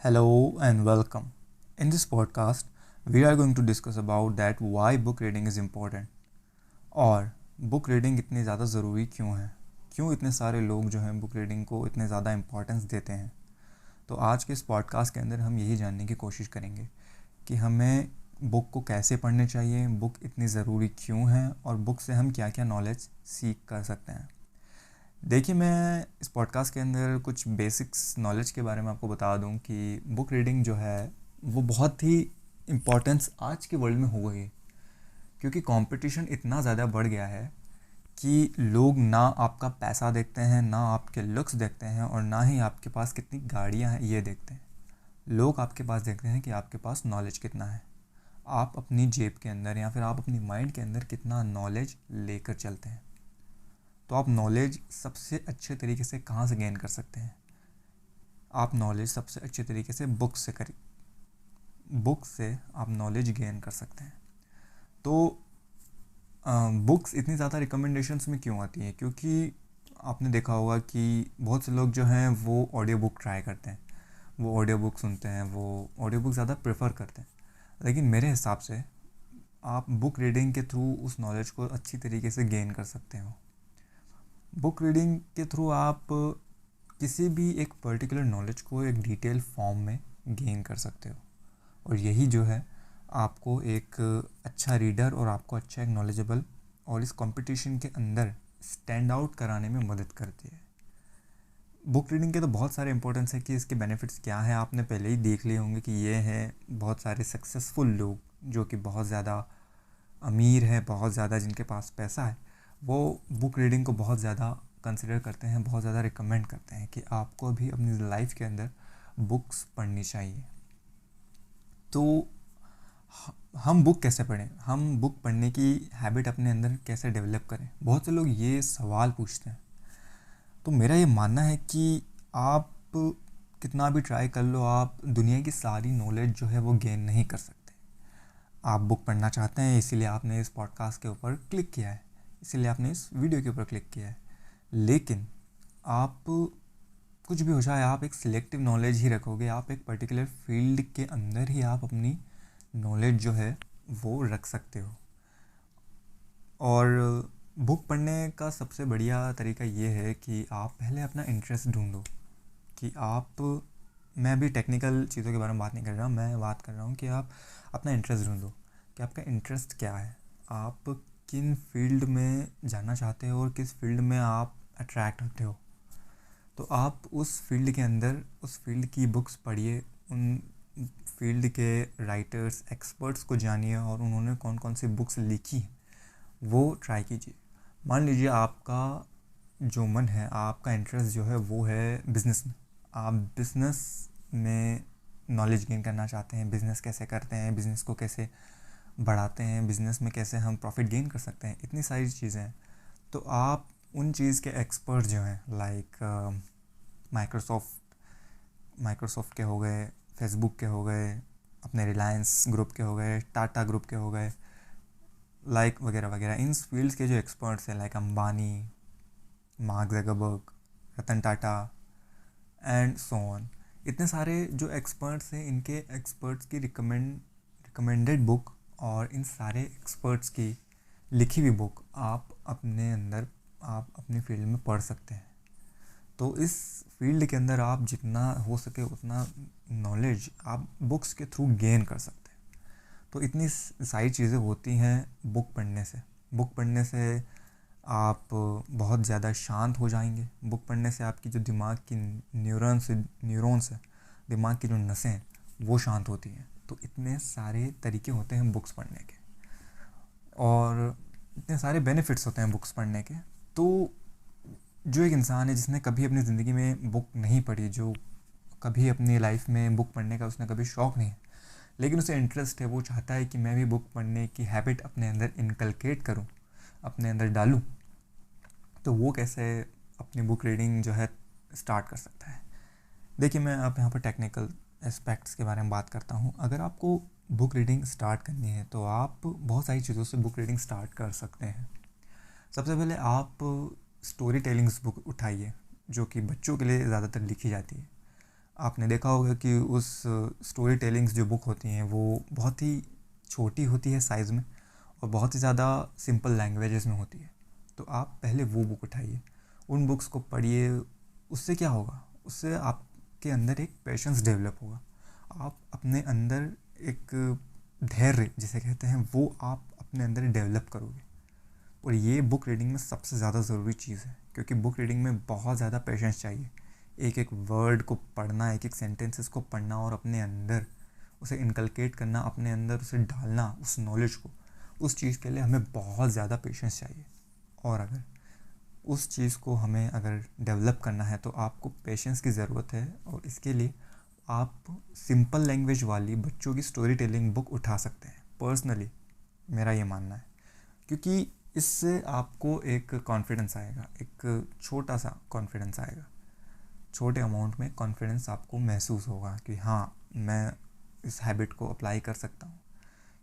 Hello and welcome. In this podcast, we are going to discuss about that why book reading is important और book reading इतनी ज़्यादा ज़रूरी क्यों है, क्यों इतने सारे लोग जो हैं बुक रीडिंग को इतने ज़्यादा इम्पोर्टेंस देते हैं। तो आज के इस पॉडकास्ट के अंदर हम यही जानने की कोशिश करेंगे कि हमें बुक को कैसे पढ़ने चाहिए, बुक इतनी ज़रूरी क्यों है और बुक से हम क्या क्या नॉलेज सीख कर सकते हैं। देखिए, मैं इस पॉडकास्ट के अंदर कुछ बेसिक्स नॉलेज के बारे में आपको बता दूं कि बुक रीडिंग जो है वो बहुत ही इम्पोर्टेंस आज के वर्ल्ड में हो गई है, क्योंकि कंपटीशन इतना ज़्यादा बढ़ गया है कि लोग ना आपका पैसा देखते हैं, ना आपके लुक्स देखते हैं और ना ही आपके पास कितनी गाड़ियां हैं ये देखते हैं। लोग आपके पास देखते हैं कि आपके पास नॉलेज कितना है, आप अपनी जेब के अंदर या फिर आप अपनी माइंड के अंदर कितना नॉलेज लेकर चलते हैं। तो आप नॉलेज सबसे अच्छे तरीके से कहाँ से गेन कर सकते हैं? आप नॉलेज सबसे अच्छे तरीके से बुक से आप नॉलेज गेन कर सकते हैं। तो बुक्स इतनी ज़्यादा रिकमेंडेशंस में क्यों आती हैं? क्योंकि आपने देखा होगा कि बहुत से लोग जो हैं वो ऑडियो बुक ट्राई करते हैं, वो ऑडियो बुक सुनते हैं, वो ऑडियो बुक ज़्यादा प्रेफर करते हैं। लेकिन मेरे हिसाब से आप बुक रीडिंग के थ्रू उस नॉलेज को अच्छी तरीके से गेन कर सकते हो। बुक रीडिंग के थ्रू आप किसी भी एक पर्टिकुलर नॉलेज को एक डिटेल फॉर्म में गेन कर सकते हो और यही जो है आपको एक अच्छा रीडर और आपको अच्छा एक नॉलेजेबल और इस कंपटीशन के अंदर स्टैंड आउट कराने में मदद करती है। बुक रीडिंग के तो बहुत सारे इंपॉर्टेंस है कि इसके बेनिफिट्स क्या हैं, आपने पहले ही देख लिए होंगे कि ये हैं बहुत सारे सक्सेसफुल लोग जो कि बहुत ज़्यादा अमीर हैं, बहुत ज़्यादा जिनके पास पैसा है, वो बुक रीडिंग को बहुत ज़्यादा कंसिडर करते हैं, बहुत ज़्यादा रिकमेंड करते हैं कि आपको भी अपनी लाइफ के अंदर बुक्स पढ़नी चाहिए। तो हम बुक कैसे पढ़ें, हम बुक पढ़ने की हैबिट अपने अंदर कैसे डेवलप करें? बहुत से लोग ये सवाल पूछते हैं। तो मेरा ये मानना है कि आप कितना भी ट्राई कर लो, आप दुनिया की सारी नॉलेज जो है वो गेन नहीं कर सकते। आप बुक पढ़ना चाहते हैं, इसीलिए आपने इस पॉडकास्ट के ऊपर क्लिक किया है, इसीलिए आपने इस वीडियो के ऊपर क्लिक किया है। लेकिन आप कुछ भी हो जाए, आप एक सिलेक्टिव नॉलेज ही रखोगे, आप एक पर्टिकुलर फील्ड के अंदर ही आप अपनी नॉलेज जो है वो रख सकते हो। और बुक पढ़ने का सबसे बढ़िया तरीका ये है कि आप पहले अपना इंटरेस्ट ढूंढो कि आप, मैं भी टेक्निकल चीज़ों के बारे में बात नहीं कर रहा हूँ, मैं बात कर रहा हूँ कि आप अपना इंटरेस्ट ढूंढो कि आपका इंटरेस्ट क्या है, आप किन फील्ड में जाना चाहते हो और किस फील्ड में आप अट्रैक्ट होते हो। तो आप उस फील्ड के अंदर उस फील्ड की बुक्स पढ़िए, उन फील्ड के राइटर्स, एक्सपर्ट्स को जानिए और उन्होंने कौन कौन सी बुक्स लिखी वो ट्राई कीजिए। मान लीजिए आपका जो मन है, आपका इंटरेस्ट जो है वो है बिज़नेस में, आप बिज़नेस में नॉलेज गेन करना चाहते हैं, बिज़नेस कैसे करते हैं, बिज़नेस को कैसे बढ़ाते हैं, बिज़नेस में कैसे हम प्रॉफिट गेन कर सकते हैं, इतनी सारी चीज़ें हैं। तो आप उन चीज़ के एक्सपर्ट जो हैं, लाइक माइक्रोसॉफ्ट के हो गए, फेसबुक के हो गए, अपने रिलायंस ग्रुप के हो गए, टाटा ग्रुप के हो गए, लाइक वगैरह वगैरह, इन फील्ड्स के जो एक्सपर्ट्स हैं like Ambani, mark Zuckerberg, Ratan Tata and so on, इतने सारे जो एक्सपर्ट्स हैं, इनके एक्सपर्ट्स की रिकमेंडेड बुक और इन सारे एक्सपर्ट्स की लिखी हुई बुक आप अपने अंदर, आप अपनी फील्ड में पढ़ सकते हैं। तो इस फील्ड के अंदर आप जितना हो सके उतना नॉलेज आप बुक्स के थ्रू गेन कर सकते हैं। तो इतनी सारी चीज़ें होती हैं बुक पढ़ने से। बुक पढ़ने से आप बहुत ज़्यादा शांत हो जाएंगे। बुक पढ़ने से आपकी जो दिमाग की न्यूरॉन्स है, दिमाग की जो नसें हैं वो शांत होती हैं। तो इतने सारे तरीके होते हैं बुक्स पढ़ने के और इतने सारे बेनिफिट्स होते हैं बुक्स पढ़ने के। तो जो एक इंसान है जिसने कभी अपनी ज़िंदगी में बुक नहीं पढ़ी, जो कभी अपनी लाइफ में बुक पढ़ने का उसने कभी शौक़ नहीं है, लेकिन उसे इंटरेस्ट है, वो चाहता है कि मैं भी बुक पढ़ने की हैबिट अपने अंदर इनकलकेट करूं, अपने अंदर डालूं, तो वो कैसे अपनी बुक रीडिंग जो है स्टार्ट कर सकता है। देखिए, मैं आप यहाँ पर टेक्निकल एस्पेक्ट्स के बारे में बात करता हूँ। अगर आपको बुक रीडिंग स्टार्ट करनी है तो आप बहुत सारी चीज़ों से बुक रीडिंग स्टार्ट कर सकते हैं। सबसे पहले आप स्टोरी टेलिंग्स बुक उठाइए, जो कि बच्चों के लिए ज़्यादातर लिखी जाती है। आपने देखा होगा कि उस स्टोरी टेलिंग्स जो बुक होती हैं वो बहुत ही छोटी होती है साइज़ में और बहुत ही ज़्यादा सिंपल लैंग्वेजेस में होती है। तो आप पहले वो बुक उठाइए, उन बुक्स को पढ़िए। उससे क्या होगा, उससे आपके अंदर एक पेशेंस डेवलप होगा। आप अपने अंदर एक धैर्य जिसे कहते हैं वो आप अपने अंदर डेवलप करोगे। और ये बुक रीडिंग में सबसे ज़्यादा ज़रूरी चीज़ है, क्योंकि बुक रीडिंग में बहुत ज़्यादा पेशेंस चाहिए। एक एक वर्ड को पढ़ना, एक एक सेंटेंसेस को पढ़ना और अपने अंदर उसे इनकलकेट करना, अपने अंदर उसे डालना, उस नॉलेज को, उस चीज़ के लिए हमें बहुत ज़्यादा पेशेंस चाहिए। और अगर उस चीज़ को हमें अगर डेवलप करना है तो आपको पेशेंस की ज़रूरत है। और इसके लिए आप सिंपल लैंग्वेज वाली बच्चों की स्टोरी टेलिंग बुक उठा सकते हैं। पर्सनली मेरा ये मानना है, क्योंकि इससे आपको एक कॉन्फिडेंस आएगा, एक छोटा सा कॉन्फिडेंस आएगा, छोटे अमाउंट में कॉन्फिडेंस आपको महसूस होगा कि हाँ, मैं इस हैबिट को अप्लाई कर सकता हूँ।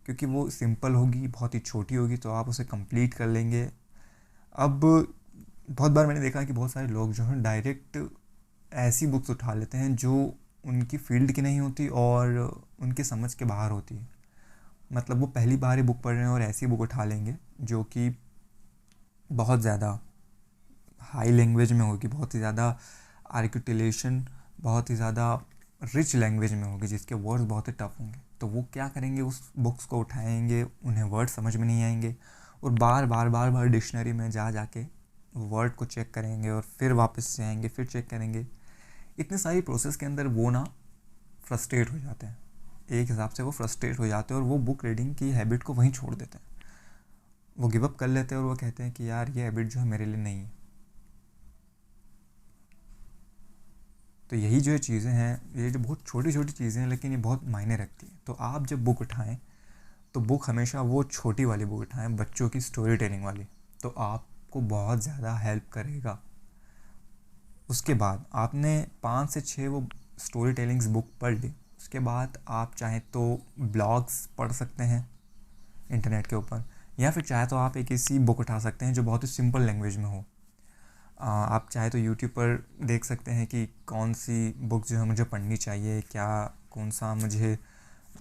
क्योंकि वो सिंपल होगी, बहुत ही छोटी होगी, तो आप उसे कंप्लीट कर लेंगे। अब बहुत बार मैंने देखा कि बहुत सारे लोग जो हैं डायरेक्ट ऐसी बुक्स उठा लेते हैं जो उनकी फील्ड की नहीं होती और उनकी समझ के बाहर होती है। मतलब वो पहली बार ही बुक पढ़ रहे हैं और ऐसी बुक उठा लेंगे जो कि बहुत ज़्यादा हाई लैंग्वेज में होगी, बहुत ही ज़्यादा आर्टिकुलेशन, बहुत ही ज़्यादा रिच लैंग्वेज में होगी, जिसके वर्ड्स बहुत ही टफ होंगे। तो वो क्या करेंगे, उस बुक्स को उठाएंगे, उन्हें वर्ड समझ में नहीं आएंगे और बार बार डिक्शनरी में जा के वर्ड को चेक करेंगे और फिर वापस से आएंगे, फिर चेक करेंगे। इतने सारी प्रोसेस के अंदर वो ना फ्रस्ट्रेट हो जाते हैं। एक हिसाब से वो फ्रस्ट्रेट हो जाते हैं और वो बुक रीडिंग की हैबिट को वहीं छोड़ देते हैं। वो गिव अप कर लेते हैं और वो कहते हैं कि यार ये हैबिट जो है मेरे लिए नहीं है। तो यही जो चीज़ें हैं, ये जो बहुत छोटी छोटी चीज़ें हैं लेकिन ये बहुत मायने रखती हैं। तो आप जब बुक उठाएं तो बुक हमेशा वो छोटी वाली बुक उठाएं, बच्चों की स्टोरी टेलिंग वाली, तो आपको बहुत ज़्यादा हेल्प करेगा। उसके बाद आपने 5 से 6 वो स्टोरी टेलिंग्स बुक पढ़ ली, उसके बाद आप चाहें तो ब्लॉग्स पढ़ सकते हैं इंटरनेट के ऊपर, या फिर चाहे तो आप एक ऐसी बुक उठा सकते हैं जो बहुत ही सिंपल लैंग्वेज में हो। आप चाहे तो यूट्यूब पर देख सकते हैं कि कौन सी बुक जो है मुझे पढ़नी चाहिए, क्या कौन सा मुझे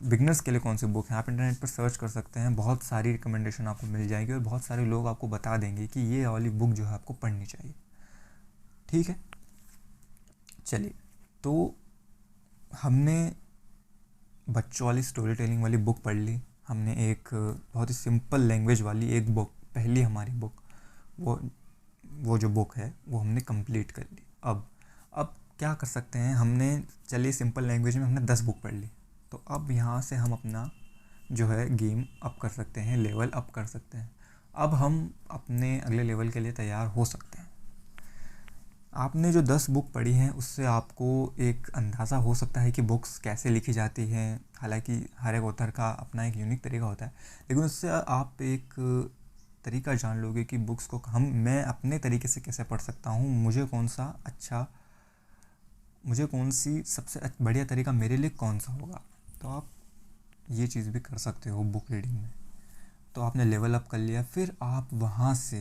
बिगनर्स के लिए कौन सी बुक है। आप इंटरनेट पर सर्च कर सकते हैं, बहुत सारी रिकमेंडेशन आपको मिल जाएगी और बहुत सारे लोग आपको बता देंगे कि ये वाली बुक जो है आपको पढ़नी चाहिए। ठीक है, चलिए। तो हमने बच्चों वाली स्टोरी टेलिंग वाली बुक पढ़ ली, हमने एक बहुत ही सिंपल लैंग्वेज वाली एक बुक, पहली हमारी बुक, वो जो बुक है वो हमने कंप्लीट कर ली। अब क्या कर सकते हैं, हमने चलिए सिंपल लैंग्वेज में हमने 10 बुक पढ़ ली, तो अब यहाँ से हम अपना जो है गेम अप कर सकते हैं, लेवल अप कर सकते हैं। अब हम अपने अगले लेवल के लिए तैयार हो सकते हैं। आपने जो 10 बुक पढ़ी हैं उससे आपको एक अंदाज़ा हो सकता है कि बुक्स कैसे लिखी जाती हैं। हालांकि हर एक ऑथर का अपना एक यूनिक तरीका होता है, लेकिन उससे आप एक तरीका जान लोगे कि बुक्स को मैं अपने तरीके से कैसे पढ़ सकता हूँ, मुझे कौन सी सबसे बढ़िया तरीका मेरे लिए कौन सा होगा। तो आप ये चीज़ भी कर सकते हो बुक रीडिंग में। तो आपने लेवल अप कर लिया, फिर आप वहाँ से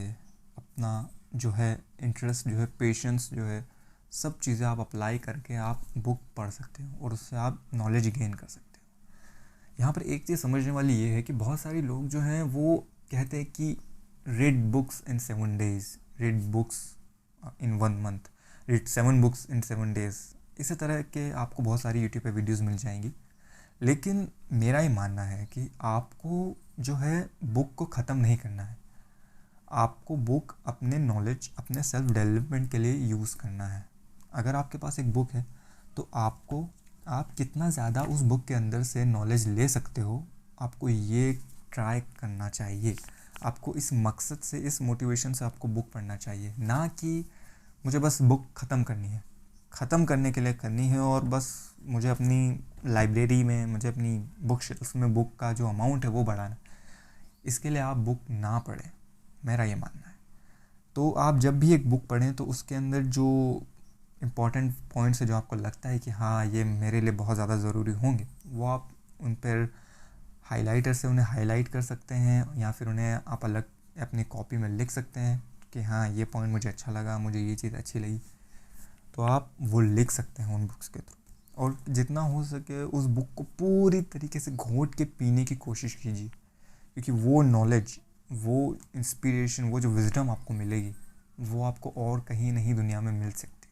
अपना जो है इंटरेस्ट जो है, पेशेंस जो है, सब चीज़ें आप अप्लाई करके आप बुक पढ़ सकते हो और उससे आप नॉलेज गेन कर सकते हो। यहाँ पर एक चीज़ समझने वाली ये है कि बहुत सारे लोग जो हैं वो कहते हैं कि read books in 7 days, read books in 1 month, read 7 books in 7 days। इसी तरह के आपको बहुत सारी यूट्यूब पे वीडियोस मिल जाएंगी। लेकिन मेरा ये मानना है कि आपको जो है बुक को ख़त्म नहीं करना है, आपको बुक अपने नॉलेज, अपने सेल्फ डेवलपमेंट के लिए यूज़ करना है। अगर आपके पास एक बुक है तो आप कितना ज़्यादा उस बुक के अंदर से नॉलेज ले सकते हो, आपको ये ट्राई करना चाहिए। आपको इस मकसद से, इस मोटिवेशन से आपको बुक पढ़ना चाहिए, ना कि मुझे बस बुक ख़त्म करनी है, ख़त्म करने के लिए करनी है और बस मुझे अपनी लाइब्रेरी में, मुझे अपनी बुक शेल्फ में बुक का जो अमाउंट है वो बढ़ाना। इसके लिए आप बुक ना पढ़ें, मेरा ये मानना है। तो आप जब भी एक बुक पढ़ें तो उसके अंदर जो इम्पॉर्टेंट पॉइंट्स है, जो आपको लगता है कि हाँ ये मेरे लिए बहुत ज़्यादा ज़रूरी होंगे, वो आप उन पर हाइलाइटर से उन्हें हाईलाइट कर सकते हैं, या फिर उन्हें आप अलग अपनी कॉपी में लिख सकते हैं कि हाँ ये पॉइंट मुझे अच्छा लगा, मुझे ये चीज़ अच्छी लगी। तो आप वो लिख सकते हैं उन बुक्स के थ्रू। और जितना हो सके उस बुक को पूरी तरीके से घोंट के पीने की कोशिश कीजिए, क्योंकि वो नॉलेज, वो इंस्पिरेशन, वो जो विजडम आपको मिलेगी वो आपको और कहीं नहीं दुनिया में मिल सकती।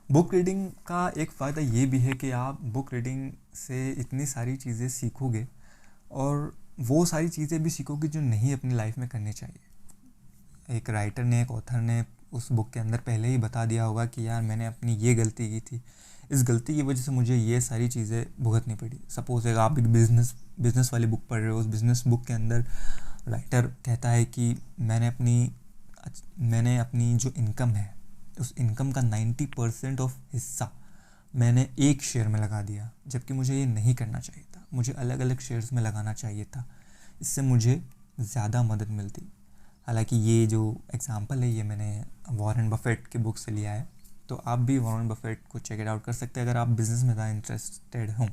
बुक रीडिंग का एक फ़ायदा ये भी है कि आप बुक रीडिंग से इतनी सारी चीज़ें सीखोगे और वो सारी चीज़ें भी सीखोगे जो नहीं अपनी लाइफ में करनी चाहिए। एक राइटर ने, एक ऑथर ने उस बुक के अंदर पहले ही बता दिया होगा कि यार मैंने अपनी ये गलती की थी, इस गलती की वजह से मुझे ये सारी चीज़ें भुगतनी पड़ी। सपोज़ एक आप एक बिज़नेस वाली बुक पढ़ रहे हो, उस बिज़नेस बुक के अंदर राइटर कहता है कि मैंने अपनी जो इनकम है उस इनकम का 90% ऑफ हिस्सा मैंने एक शेयर में लगा दिया, जबकि मुझे ये नहीं करना चाहिए था, मुझे अलग अलग शेयर्स में लगाना चाहिए था, इससे मुझे ज़्यादा मदद मिलती। हालांकि ये जो एग्ज़ाम्पल है ये मैंने वॉरेन बफेट के बुक से लिया है, तो आप भी वॉरेन बफेट को चेक इट आउट कर सकते हैं अगर आप बिज़नेस में ज़्यादा इंटरेस्टेड हों।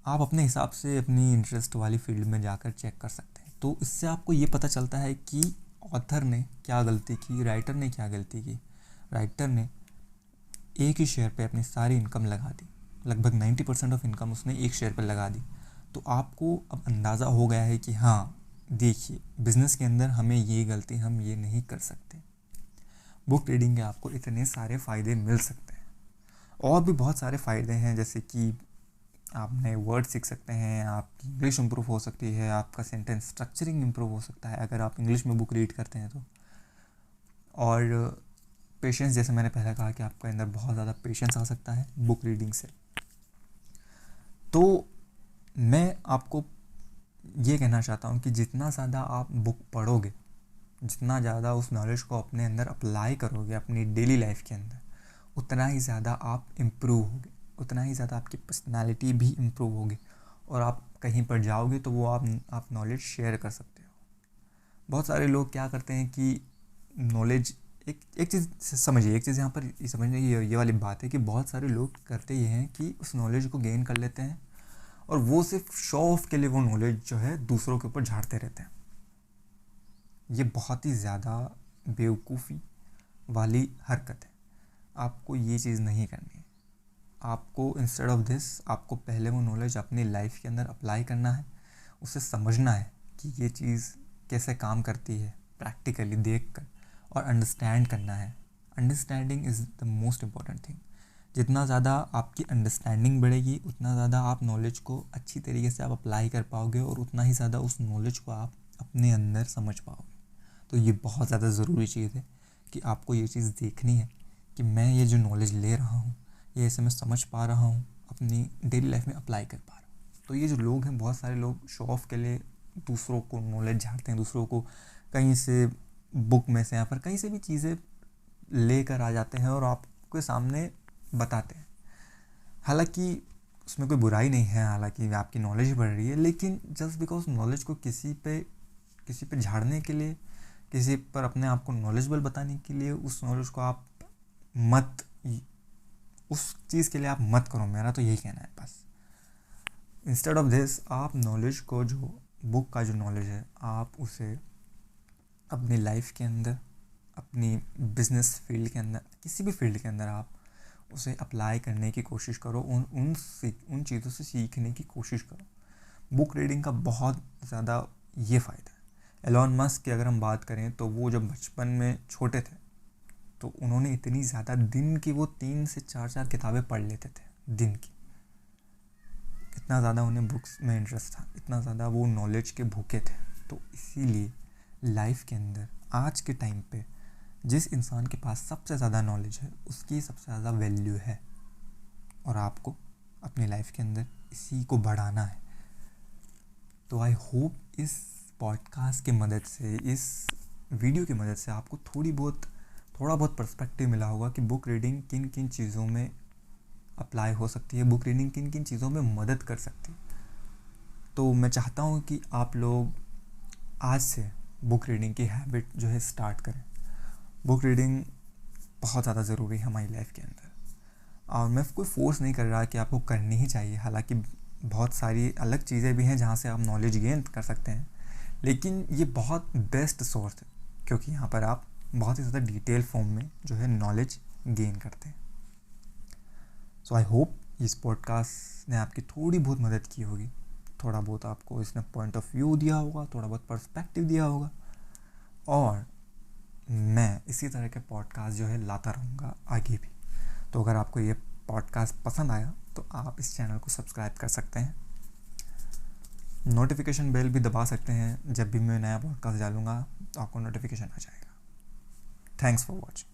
आप अपने हिसाब से अपनी इंटरेस्ट वाली फील्ड में जाकर चेक कर सकते हैं। तो इससे आपको ये पता चलता है कि ऑथर ने क्या गलती की, राइटर ने क्या गलती की। राइटर ने एक ही शेयर पे अपनी सारी इनकम लगा दी, लगभग 90% ऑफ इनकम उसने एक शेयर पर लगा दी। तो आपको अब अंदाज़ा हो गया है कि हाँ देखिए, बिज़नेस के अंदर हमें ये गलती हम ये नहीं कर सकते। बुक रीडिंग के आपको इतने सारे फ़ायदे मिल सकते हैं। और भी बहुत सारे फ़ायदे हैं, जैसे कि आप नए वर्ड सीख सकते हैं, आपकी इंग्लिश इम्प्रूव हो सकती है, आपका सेंटेंस स्ट्रक्चरिंग इम्प्रूव हो सकता है अगर आप इंग्लिश में बुक रीड करते हैं तो। और पेशेंस, जैसे मैंने पहले कहा कि आपके अंदर बहुत ज़्यादा पेशेंस आ सकता है बुक रीडिंग से। तो मैं आपको ये कहना चाहता हूँ कि जितना ज़्यादा आप बुक पढ़ोगे, जितना ज़्यादा उस नॉलेज को अपने अंदर अप्लाई करोगे अपनी डेली लाइफ के अंदर, उतना ही ज़्यादा आप इम्प्रूव होगे, उतना ही ज़्यादा आपकी पर्सनालिटी भी इम्प्रूव होगी और आप कहीं पर जाओगे तो वो आप नॉलेज शेयर कर सकते हो। बहुत सारे लोग क्या करते हैं कि नॉलेज, एक चीज़ समझिए, एक चीज़ यहाँ पर समझने की ये वाली बात है कि बहुत सारे लोग करते ये हैं कि उस नॉलेज को गेन कर लेते हैं और वो सिर्फ शो ऑफ के लिए वो नॉलेज जो है दूसरों के ऊपर झाड़ते रहते हैं। ये बहुत ही ज़्यादा बेवकूफ़ी वाली हरकत है। आपको ये चीज़ नहीं करनी है। आपको इंस्टेड ऑफ दिस आपको पहले वो नॉलेज अपनी लाइफ के अंदर अप्लाई करना है, उसे समझना है कि ये चीज़ कैसे काम करती है, प्रैक्टिकली देख कर, और अंडरस्टैंड करना है। Understanding is the most important thing. जितना ज़्यादा आपकी अंडरस्टैंडिंग बढ़ेगी उतना ज़्यादा आप नॉलेज को अच्छी तरीके से आप अप्लाई कर पाओगे और उतना ही ज़्यादा उस नॉलेज को आप अपने अंदर समझ पाओगे। तो ये बहुत ज़्यादा ज़रूरी चीज़ है कि आपको ये चीज़ देखनी है कि मैं ये जो नॉलेज ले रहा हूँ ये ऐसे मैं समझ पा रहा हूँ, अपनी डेली लाइफ में अप्लाई कर पा रहा हूँ। तो ये जो लोग हैं, बहुत सारे लोग शो ऑफ के लिए दूसरों को नॉलेज झाड़ते हैं, दूसरों को कहीं से बुक में से या फिर कहीं से भी चीज़ें लेकर आ जाते हैं और आपके सामने बताते हैं। हालांकि उसमें कोई बुराई नहीं है, हालांकि आपकी नॉलेज बढ़ रही है, लेकिन जस्ट बिकॉज नॉलेज को किसी पे झाड़ने के लिए, किसी पर अपने आप को नॉलेजेबल बताने के लिए उस नॉलेज को आप मत, उस चीज़ के लिए आप मत करो। मेरा तो यही कहना है बस। इंस्टेड ऑफ दिस आप नॉलेज को, जो बुक का जो नॉलेज है, आप उसे अपनी लाइफ के अंदर, अपनी बिजनेस फील्ड के अंदर, किसी भी फील्ड के अंदर आप उसे अप्लाई करने की कोशिश करो, उन चीज़ों से सीखने की कोशिश करो। बुक रीडिंग का बहुत ज़्यादा ये फ़ायदा है। एलॉन मस्क की अगर हम बात करें तो वो जब बचपन में छोटे थे तो उन्होंने इतनी ज़्यादा दिन की वो 3 से 4 किताबें पढ़ लेते थे दिन की। इतना ज़्यादा उन्हें बुक्स में इंटरेस्ट था, इतना ज़्यादा वो नॉलेज के भूखे थे। तो इसीलिए लाइफ के अंदर आज के टाइम पे जिस इंसान के पास सबसे ज़्यादा नॉलेज है उसकी सबसे ज़्यादा वैल्यू है, और आपको अपनी लाइफ के अंदर इसी को बढ़ाना है। तो आई होप इस पॉडकास्ट की मदद से, इस वीडियो की मदद से आपको थोड़ा बहुत पर्सपेक्टिव मिला होगा कि बुक रीडिंग किन किन चीज़ों में अप्लाई हो सकती है, बुक रीडिंग किन किन चीज़ों में मदद कर सकती है। तो मैं चाहता हूँ कि आप लोग आज से बुक रीडिंग की हैबिट जो है स्टार्ट करें। बुक रीडिंग बहुत ज़्यादा ज़रूरी है हमारी लाइफ के अंदर, और मैं कोई फोर्स नहीं कर रहा कि आपको करनी ही चाहिए। हालांकि बहुत सारी अलग चीज़ें भी हैं जहाँ से आप नॉलेज गेन कर सकते हैं, लेकिन ये बहुत बेस्ट सोर्स है क्योंकि यहाँ पर आप बहुत ही ज़्यादा डिटेल फॉर्म में जो है नॉलेज गेन करते हैं। सो आई होप इस पॉडकास्ट ने आपकी थोड़ी बहुत मदद की होगी, थोड़ा बहुत आपको इसने पॉइंट ऑफ व्यू दिया होगा, थोड़ा बहुत पर्सपेक्टिव दिया होगा, और मैं इसी तरह के पॉडकास्ट जो है लाता रहूँगा आगे भी। तो अगर आपको ये पॉडकास्ट पसंद आया तो आप इस चैनल को सब्सक्राइब कर सकते हैं, नोटिफिकेशन बेल भी दबा सकते हैं, जब भी मैं नया पॉडकास्ट डालूँगा तो आपको नोटिफिकेशन आ जाएगा। Thanks for watching.